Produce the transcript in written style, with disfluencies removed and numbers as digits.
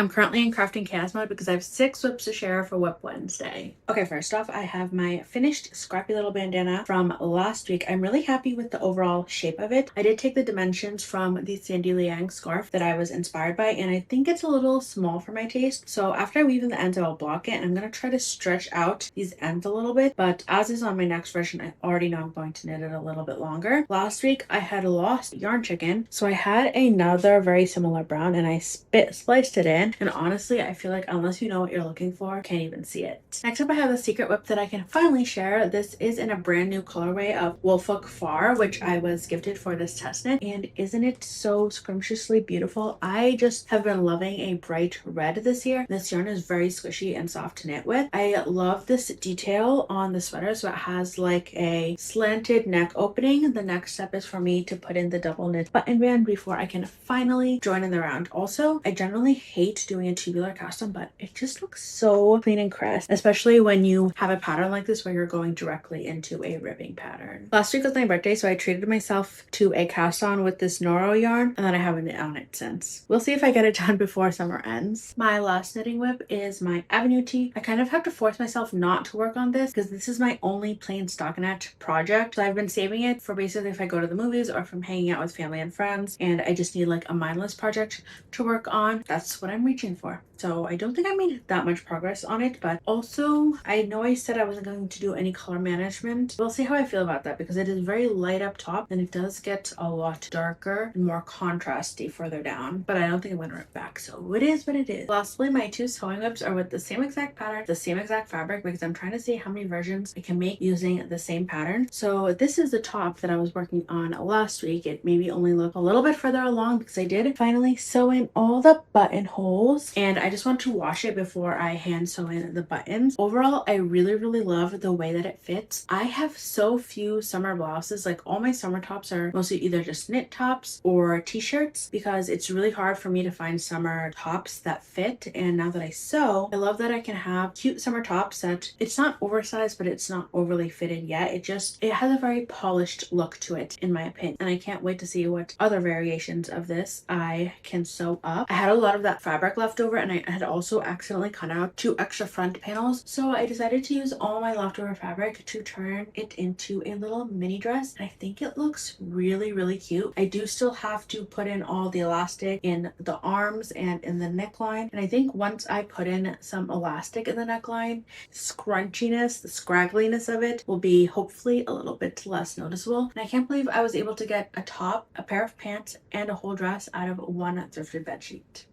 I'm currently in crafting chaos mode because I have 6 whips to share for Whip Wednesday. Okay, first off, I have my finished scrappy little bandana from last week. I'm really happy with the overall shape of it. I did take the dimensions from the Sandy Liang scarf that I was inspired by, and I think it's a little small for my taste. So after I weave in the ends, I'll block it, and I'm going to try to stretch out these ends a little bit. But as is on my next version, I already know I'm going to knit it a little bit longer. Last week, I had lost yarn chicken, so I had another very similar brown, and I spliced it in. And honestly, I feel like unless you know what you're looking for, you can't even see it. Next up, I have the secret whip that I can finally share. This is in a brand new colorway of woolfolk far, which I was gifted for this test knit. And isn't it so scrumptiously beautiful? I just have been loving a bright red this year. This yarn is very squishy and soft to knit with. I love this detail on the sweater. So it has like a slanted neck opening. The next step is for me to put in the double knit button band before I can finally join in the round. Also, I generally hate doing a tubular cast on, but it just looks so clean and crisp, especially when you have a pattern like this where you're going directly into a ribbing pattern. Last week was my birthday, so I treated myself to a cast on with this Noro yarn, and then I haven't knit on it since. We'll see if I get it done before summer ends. My last knitting whip is my Avenue tee. I kind of have to force myself not to work on this because this is my only plain stockinette project. So I've been saving it for basically if I go to the movies or if I'm hanging out with family and friends and I just need like a mindless project to work on. That's what I'm reaching for. So I don't think I made that much progress on it, but also I know I said I wasn't going to do any color management. We'll see how I feel about that because it is very light up top and it does get a lot darker and more contrasty further down, but I don't think I'm going to rip back. So it is what it is. Lastly, my 2 sewing whips are with the same exact pattern, the same exact fabric, because I'm trying to see how many versions I can make using the same pattern. So this is the top that I was working on last week. It maybe only looked a little bit further along because I did finally sew in all the buttonholes, and I just want to wash it before I hand sew in the buttons. Overall, I really love the way that it fits. I have so few summer blouses. Like all my summer tops are mostly either just knit tops or t-shirts because it's really hard for me to find summer tops that fit. And now that I sew, I love that I can have cute summer tops that it's not oversized, but it's not overly fitted yet. It has a very polished look to it, in my opinion. And I can't wait to see what other variations of this I can sew up. I had a lot of that fabric left over, and I had also accidentally cut out 2 extra front panels. So I decided to use all my leftover fabric to turn it into a little mini dress. And I think it looks really cute. I do still have to put in all the elastic in the arms and in the neckline. And I think once I put in some elastic in the neckline, scrunchiness, the scraggliness of it will be hopefully a little bit less noticeable. And I can't believe I was able to get a top, a pair of pants, and a whole dress out of one thrifted bedsheet.